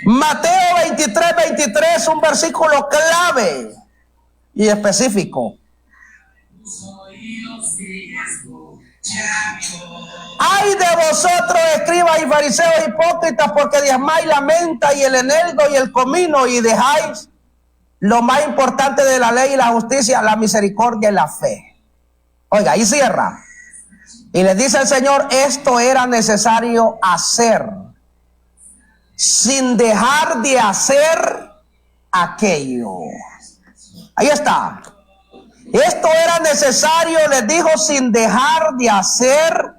Mateo 23:23 es un versículo clave y específico. Ay de vosotros, escribas y fariseos hipócritas, porque diezmáis la menta y el eneldo y el comino, y dejáis lo más importante de la ley y la justicia, la misericordia y la fe. Oiga, ahí cierra. Y les dice el Señor, esto era necesario hacer, sin dejar de hacer aquello. Ahí está. Esto era necesario, les dijo, sin dejar de hacer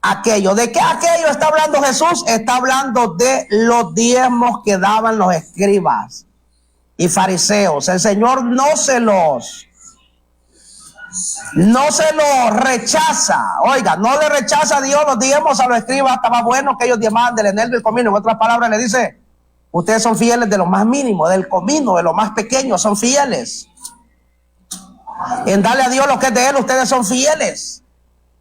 aquello. ¿De qué aquello está hablando Jesús? Está hablando de los diezmos que daban los escribas y fariseos. El Señor no se los rechaza. Oiga, no le rechaza a Dios los diezmos a los escribas. Estaba bueno que ellos diezmaban del eneldo y el comino. En otras palabras le dice, ustedes son fieles de lo más mínimo, del comino, de lo más pequeño, son fieles. En darle a Dios lo que es de Él, ustedes son fieles.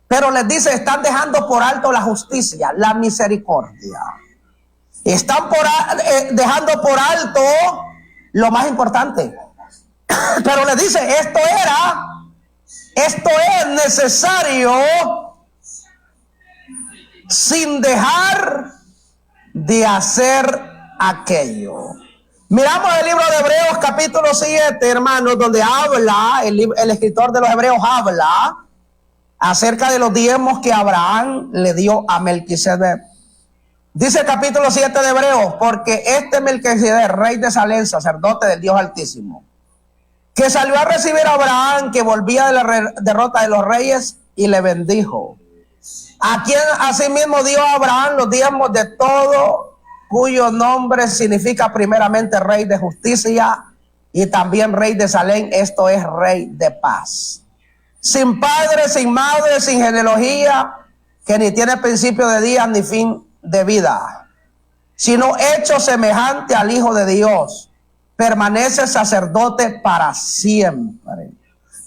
Pero les dice, están dejando por alto la justicia, la misericordia. Están dejando por alto lo más importante. Pero les dice, esto es necesario, sin dejar de hacer aquello. Miramos el libro de Hebreos capítulo 7, hermanos, donde habla, el escritor de los Hebreos habla acerca de los diezmos que Abraham le dio a Melquisedec. Dice el capítulo 7 de Hebreos, porque este Melquisedec, rey de Salem, sacerdote del Dios Altísimo, que salió a recibir a Abraham, que volvía de la derrota de los reyes, y le bendijo, a quien asimismo dio a Abraham los diezmos de todo, cuyo nombre significa primeramente rey de justicia y también rey de Salem, esto es rey de paz. Sin padre, sin madre, sin genealogía, que ni tiene principio de día ni fin de vida, sino hecho semejante al Hijo de Dios, permanece sacerdote para siempre.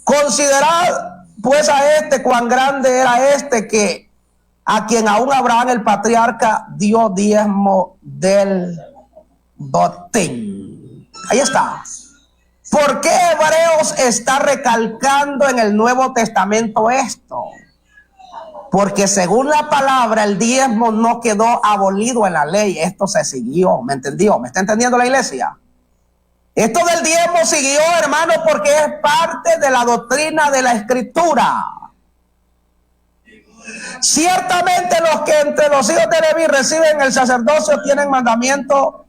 Considerad pues a este cuán grande era este, que a quien aún Abraham el patriarca dio diezmo del botín. Ahí está. ¿Por qué Hebreos está recalcando en el Nuevo Testamento esto? Porque según la palabra, el diezmo no quedó abolido en la ley. Esto se siguió. ¿Me entendió? ¿Me está entendiendo la iglesia? Esto del diezmo siguió, hermano, porque es parte de la doctrina de la Escritura. Ciertamente los que entre los hijos de Leví reciben el sacerdocio tienen mandamiento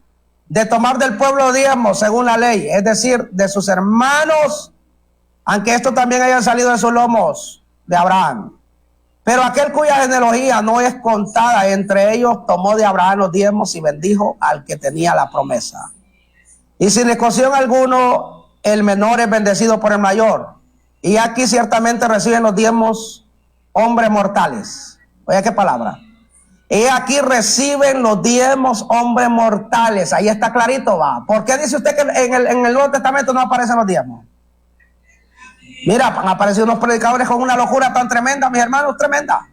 de tomar del pueblo diezmo según la ley, es decir, de sus hermanos, aunque estos también hayan salido de sus lomos de Abraham. Pero aquel cuya genealogía no es contada entre ellos tomó de Abraham los diezmos y bendijo al que tenía la promesa. Y sin discusión alguno, el menor es bendecido por el mayor. Y aquí ciertamente reciben los diezmos hombres mortales. Oye, qué palabra. Y aquí reciben los diezmos hombres mortales. Ahí está clarito, va. ¿Por qué dice usted que en el Nuevo Testamento no aparecen los diezmos? Mira, han aparecido unos predicadores con una locura tan tremenda, mis hermanos, tremenda.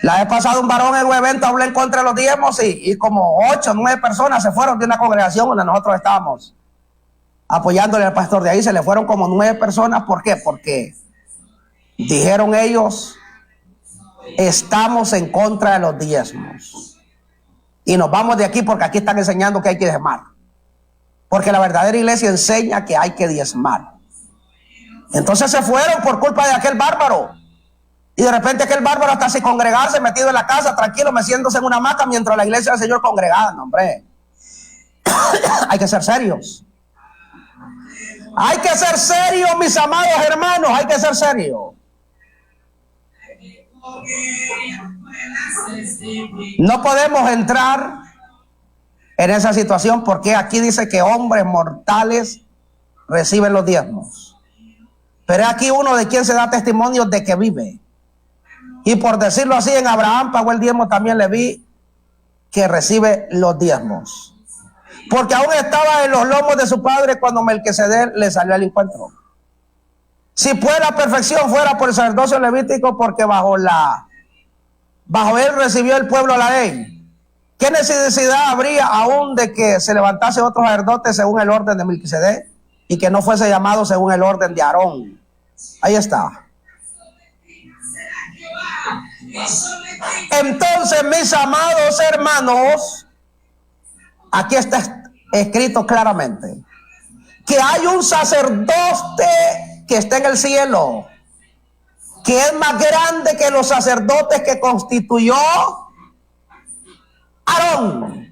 La vez pasada un varón en un evento habló en contra de los diezmos y como 8 o 9 personas se fueron de una congregación donde nosotros estábamos apoyándole al pastor. De ahí se le fueron como 9 personas. ¿Por qué? Porque dijeron ellos, estamos en contra de los diezmos y nos vamos de aquí porque aquí están enseñando que hay que diezmar, porque la verdadera iglesia enseña que hay que diezmar. Entonces se fueron por culpa de aquel bárbaro. Y de repente aquel bárbaro está sin congregarse, metido en la casa, tranquilo, meciéndose en una hamaca mientras la iglesia del Señor congregada. No, hombre. Hay que ser serios. Hay que ser serios, mis amados hermanos. Hay que ser serios. No podemos entrar en esa situación porque aquí dice que hombres mortales reciben los diezmos. Pero aquí uno de quien se da testimonio de que vive. Y por decirlo así, en Abraham pagó el diezmo, también le vi que recibe los diezmos. Porque aún estaba en los lomos de su padre cuando Melquisedec le salió al encuentro. Si pues la perfección fuera por el sacerdocio levítico, porque bajo él recibió el pueblo la ley, ¿qué necesidad habría aún de que se levantase otro sacerdote según el orden de Melquisedec y que no fuese llamado según el orden de Aarón? Ahí está. Entonces, mis amados hermanos, aquí está escrito claramente que hay un sacerdote que está en el cielo, que es más grande que los sacerdotes que constituyó Aarón.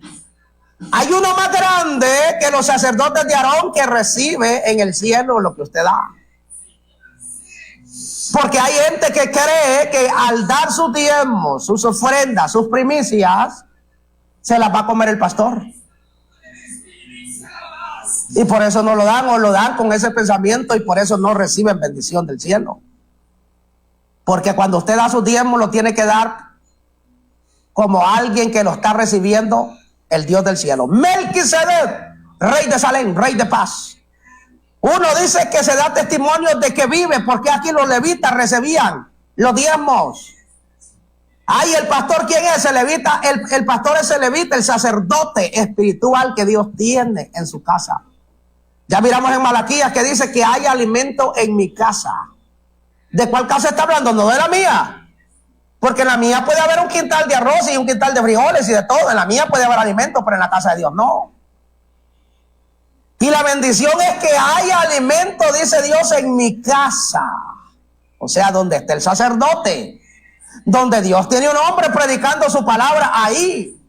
Hay uno más grande que los sacerdotes de Aarón que recibe en el cielo lo que usted da. Porque hay gente que cree que al dar sus diezmos, sus ofrendas, sus primicias, se las va a comer el pastor. Y por eso no lo dan, o lo dan con ese pensamiento, y por eso no reciben bendición del cielo. Porque cuando usted da sus diezmos, lo tiene que dar como alguien que lo está recibiendo el Dios del cielo. Melquisedec, rey de Salem, rey de paz. Uno dice que se da testimonio de que vive, porque aquí los levitas recibían los diezmos. Ay, el pastor, ¿quién es? El levita, el pastor es el levita, el sacerdote espiritual que Dios tiene en su casa. Ya miramos en Malaquías que dice que hay alimento en mi casa. ¿De cuál casa está hablando? No de la mía. Porque en la mía puede haber un quintal de arroz y un quintal de frijoles y de todo. En la mía puede haber alimento, pero en la casa de Dios no. Y la bendición es que hay alimento, dice Dios, en mi casa. O sea, donde está el sacerdote, donde Dios tiene un hombre predicando su palabra, ahí.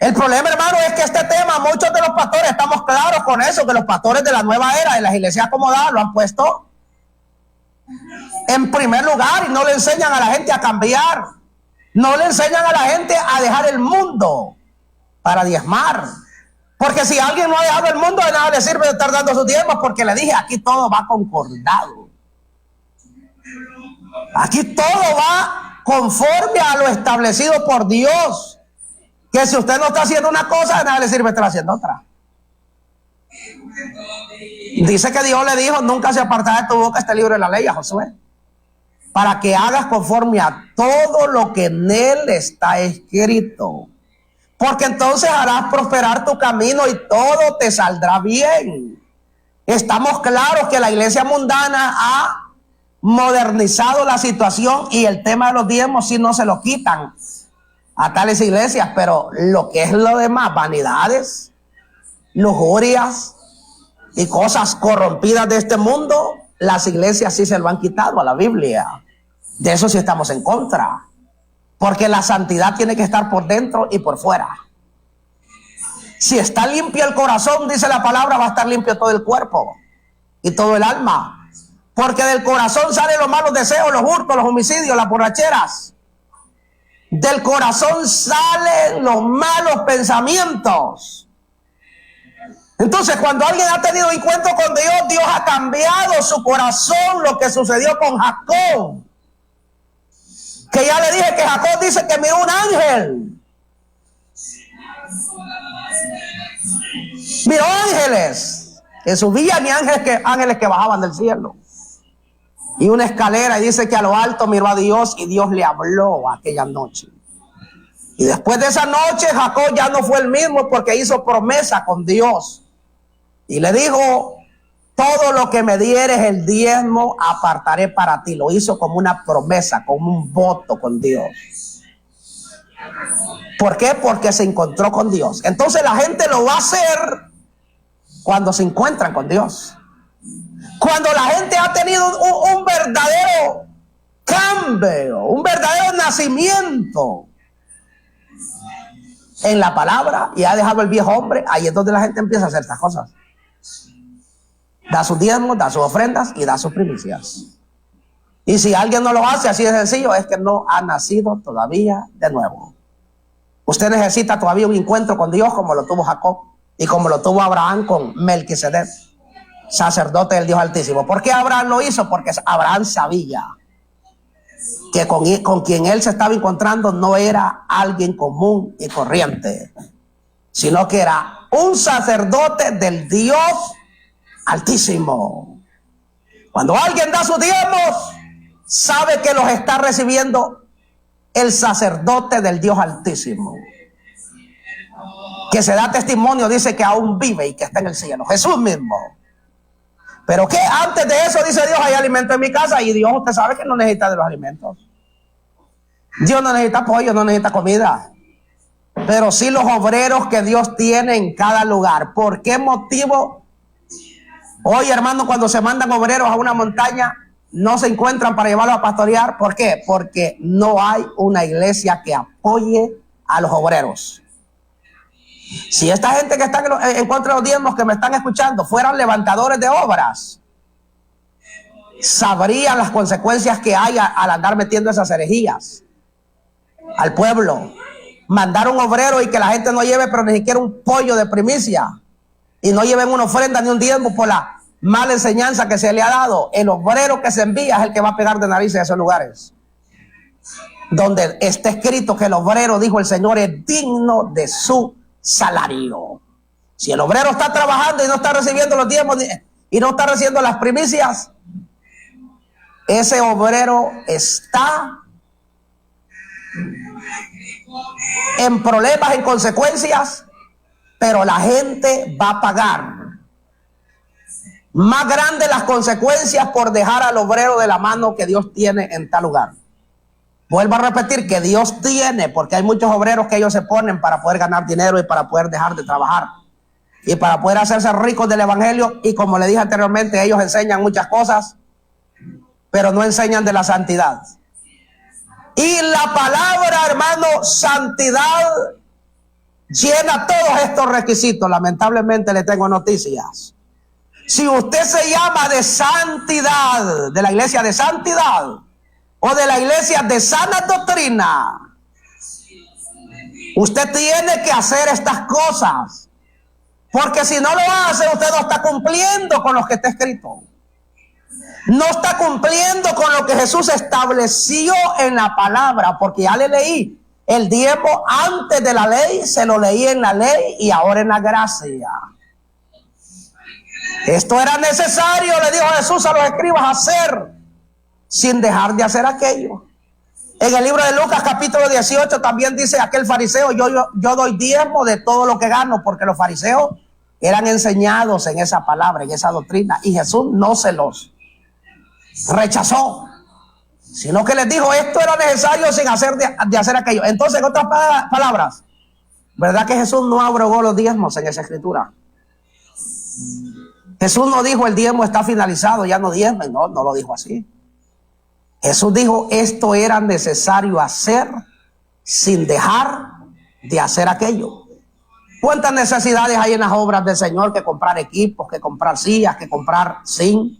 El problema, hermano, es que este tema, muchos de los pastores estamos claros con eso, que los pastores de la nueva era, de las iglesias acomodadas, lo han puesto en primer lugar y no le enseñan a la gente a cambiar. No le enseñan a la gente a dejar el mundo para diezmar. Porque si alguien no ha dejado el mundo, de nada le sirve de estar dando sus diezmos, porque le dije, aquí todo va concordado. Aquí todo va conforme a lo establecido por Dios. Que si usted no está haciendo una cosa, de nada le sirve estar haciendo otra. Dice que Dios le dijo, nunca se apartará de tu boca este libro de la ley a Josué, para que hagas conforme a todo lo que en él está escrito. Porque entonces harás prosperar tu camino y todo te saldrá bien. Estamos claros que la iglesia mundana ha modernizado la situación y el tema de los diezmos sí no se lo quitan a tales iglesias, pero lo que es lo demás, vanidades, lujurias y cosas corrompidas de este mundo, las iglesias sí se lo han quitado a la Biblia. De eso sí estamos en contra. Porque la santidad tiene que estar por dentro y por fuera. Si está limpio el corazón, dice la palabra, va a estar limpio todo el cuerpo y todo el alma. Porque del corazón salen los malos deseos, los hurtos, los homicidios, las borracheras. Del corazón salen los malos pensamientos. Entonces, cuando alguien ha tenido encuentro con Dios, Dios ha cambiado su corazón, lo que sucedió con Jacob. Que ya le dije que Jacob dice que miró un ángel. Miró ángeles que subían y ángeles que bajaban del cielo. Y una escalera, y dice que a lo alto miró a Dios y Dios le habló aquella noche. Y después de esa noche Jacob ya no fue el mismo, porque hizo promesa con Dios. Y le dijo, todo lo que me dieres el diezmo apartaré para ti. Lo hizo como una promesa, como un voto con Dios. ¿Por qué? Porque se encontró con Dios. Entonces la gente lo va a hacer cuando se encuentran con Dios. Cuando la gente ha tenido un verdadero cambio, un verdadero nacimiento en la palabra, y ha dejado el viejo hombre. Ahí es donde la gente empieza a hacer estas cosas. Da sus diezmos, da sus ofrendas y da sus primicias. Y si alguien no lo hace, así de sencillo, es que no ha nacido todavía de nuevo. Usted necesita todavía un encuentro con Dios como lo tuvo Jacob y como lo tuvo Abraham con Melquisedec, sacerdote del Dios Altísimo. ¿Por qué Abraham lo hizo? Porque Abraham sabía que con quien él se estaba encontrando no era alguien común y corriente, sino que era un sacerdote del Dios Altísimo. Cuando alguien da sus diezmos, sabe que los está recibiendo el sacerdote del Dios Altísimo, que se da testimonio, dice que aún vive y que está en el cielo, Jesús mismo. Pero que antes de eso, dice Dios, hay alimento en mi casa. Y Dios, usted sabe que no necesita de los alimentos. Dios no necesita pollo, no necesita comida, pero sí los obreros que Dios tiene en cada lugar. ¿Por qué motivo? Hoy, hermano, cuando se mandan obreros a una montaña, no se encuentran para llevarlos a pastorear. ¿Por qué? Porque no hay una iglesia que apoye a los obreros. Si esta gente que está en contra de los diezmos, que me están escuchando, fueran levantadores de obras, sabrían las consecuencias que hay al andar metiendo esas herejías al pueblo. Mandar un obrero y que la gente no lleve pero ni siquiera un pollo de primicia, y no lleven una ofrenda ni un diezmo por la mala enseñanza que se le ha dado. El obrero que se envía es el que va a pegar de narices a esos lugares donde está escrito que el obrero, dijo el Señor, es digno de su salario. Si el obrero está trabajando y no está recibiendo los diezmos y no está recibiendo las primicias, ese obrero está en problemas, en consecuencias, pero la gente va a pagar más grandes las consecuencias por dejar al obrero de la mano que Dios tiene en tal lugar. Vuelvo a repetir que Dios tiene, porque hay muchos obreros que ellos se ponen para poder ganar dinero y para poder dejar de trabajar y para poder hacerse ricos del evangelio. Y como le dije anteriormente, ellos enseñan muchas cosas, pero no enseñan de la santidad. Y la palabra, hermano, santidad, llena todos estos requisitos. Lamentablemente le tengo noticias. Si usted se llama de santidad, de la iglesia de santidad, o de la iglesia de sana doctrina, usted tiene que hacer estas cosas, porque si no lo hace, usted no está cumpliendo con lo que está escrito. No está cumpliendo con lo que Jesús estableció en la palabra, porque ya le leí el diezmo antes de la ley, se lo leí en la ley y ahora en la gracia. Esto era necesario, le dijo Jesús a los escribas, hacer, sin dejar de hacer aquello. En el libro de Lucas capítulo 18 también dice aquel fariseo, yo doy diezmo de todo lo que gano, porque los fariseos eran enseñados en esa palabra, en esa doctrina, y Jesús no se los rechazó, sino que les dijo, esto era necesario sin hacer de hacer aquello. Entonces, en otras palabras, ¿verdad que Jesús no abrogó los diezmos en esa escritura? Jesús no dijo el diezmo está finalizado, ya no diezmen, no lo dijo así. Jesús dijo, esto era necesario hacer sin dejar de hacer aquello. ¿Cuántas necesidades hay en las obras del Señor? Que comprar equipos, que comprar sillas, que comprar zinc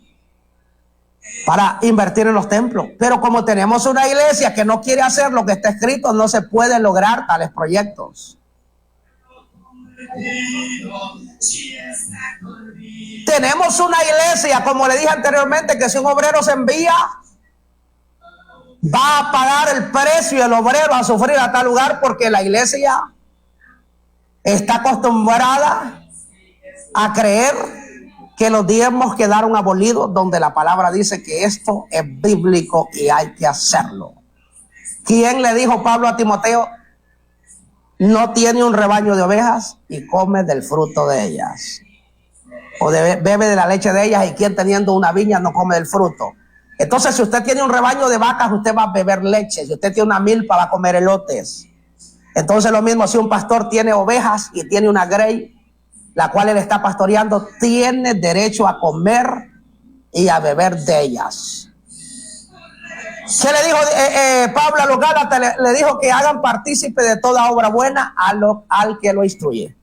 para invertir en los templos. Pero como tenemos una iglesia que no quiere hacer lo que está escrito, no se pueden lograr tales proyectos. Tenemos una iglesia, como le dije anteriormente, que si un obrero se envía, va a pagar el precio y el obrero a sufrir a tal lugar, porque la iglesia está acostumbrada a creer que los diezmos quedaron abolidos, donde la palabra dice que esto es bíblico y hay que hacerlo. ¿Quién le dijo Pablo a Timoteo? No tiene un rebaño de ovejas y come del fruto de ellas, o bebe de la leche de ellas, y quien teniendo una viña no come del fruto. Entonces, si usted tiene un rebaño de vacas, usted va a beber leche. Si usted tiene una milpa, va a comer elotes. Entonces, lo mismo, si un pastor tiene ovejas y tiene una grey, la cual él está pastoreando, tiene derecho a comer y a beber de ellas. ¿Qué le dijo Pablo a los Gálatas? Le dijo que hagan partícipe de toda obra buena al que lo instruye.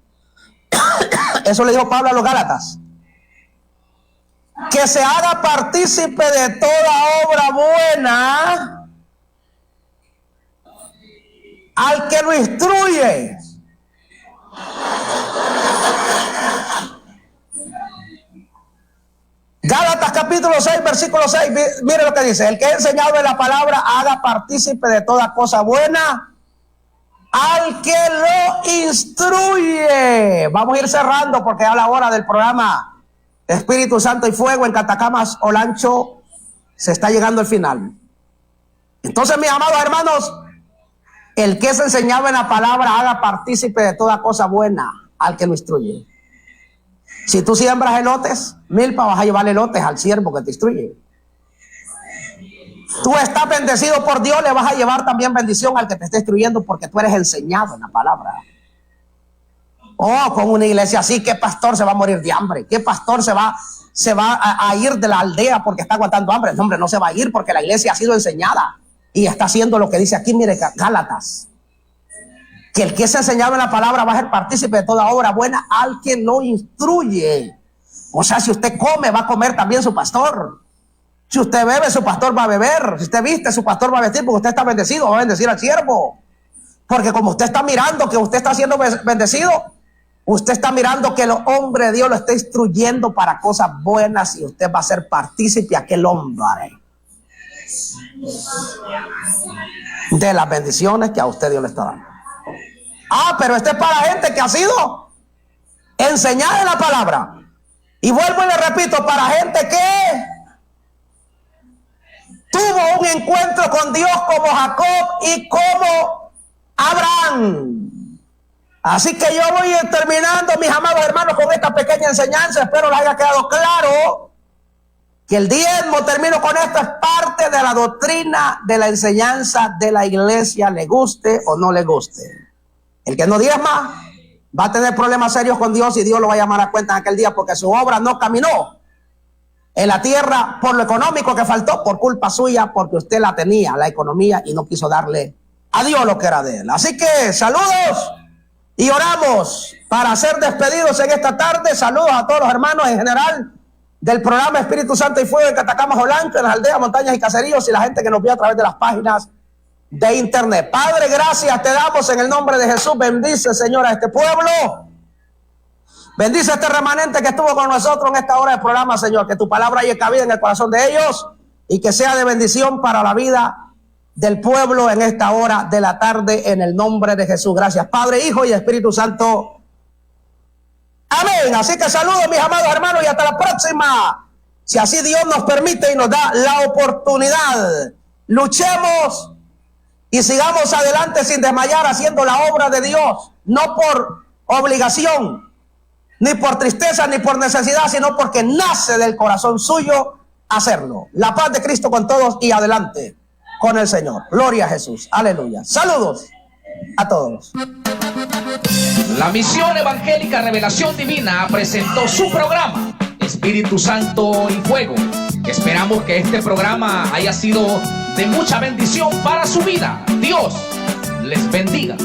Eso le dijo Pablo a los Gálatas. Que se haga partícipe de toda obra buena al que lo instruye. Gálatas capítulo 6, versículo 6, mire lo que dice: el que ha enseñado en la palabra haga partícipe de toda cosa buena al que lo instruye. Vamos a ir cerrando porque a la hora del programa Espíritu Santo y Fuego en Catacamas Olancho se está llegando al final. Entonces, mis amados hermanos, el que se enseñaba en la palabra haga partícipe de toda cosa buena al que lo instruye. Si tú siembras elotes, milpa, vas a llevar elotes al siervo que te instruye. Tú estás bendecido por Dios, le vas a llevar también bendición al que te esté instruyendo, porque tú eres enseñado en la palabra. Oh, con una iglesia así, ¿qué pastor se va a morir de hambre? ¿Qué pastor se va a ir de la aldea porque está aguantando hambre? No, hombre, no se va a ir porque la iglesia ha sido enseñada y está haciendo lo que dice aquí, mire, Gálatas. Que el que se enseñaba en la palabra va a ser partícipe de toda obra buena al que lo instruye. O sea, si usted come, va a comer también su pastor. Si usted bebe, su pastor va a beber. Si usted viste, su pastor va a vestir, porque usted está bendecido, va a bendecir al siervo. Porque como usted está mirando que usted está siendo bendecido, usted está mirando que el hombre de Dios lo está instruyendo para cosas buenas y usted va a ser partícipe a aquel hombre de las bendiciones que a usted Dios le está dando. Pero este es para gente que ha sido enseñada en la palabra. Y vuelvo y le repito, para gente que tuvo un encuentro con Dios como Jacob y como Abraham. Así que yo voy terminando, mis amados hermanos, con esta pequeña enseñanza. Espero les haya quedado claro que el diezmo, termino con esto, es parte de la doctrina de la enseñanza de la iglesia, le guste o no le guste. El que no diezma va a tener problemas serios con Dios y Dios lo va a llamar a cuenta en aquel día, porque su obra no caminó en la tierra por lo económico que faltó, por culpa suya, porque usted la tenía, la economía, y no quiso darle a Dios lo que era de él. Así que saludos y oramos para ser despedidos en esta tarde. Saludos a todos los hermanos en general del programa Espíritu Santo y Fuego en Catacamas Olancho, en las aldeas, montañas y caseríos, y la gente que nos ve a través de las páginas de internet. Padre, gracias te damos en el nombre de Jesús. Bendice, Señor, a este pueblo. Bendice a este remanente que estuvo con nosotros en esta hora del programa, Señor. Que tu palabra haya cabida en el corazón de ellos y que sea de bendición para la vida del pueblo en esta hora de la tarde, en el nombre de Jesús. Gracias, Padre, Hijo y Espíritu Santo. Amén. Así que saludos, mis amados hermanos, y hasta la próxima. Si así Dios nos permite y nos da la oportunidad, luchemos y sigamos adelante sin desmayar, haciendo la obra de Dios, no por obligación, ni por tristeza, ni por necesidad, sino porque nace del corazón suyo hacerlo. La paz de Cristo con todos y adelante con el Señor. Gloria a Jesús. Aleluya. Saludos a todos. La Misión Evangélica Revelación Divina presentó su programa Espíritu Santo y Fuego. Esperamos que este programa haya sido de mucha bendición para su vida. Dios les bendiga.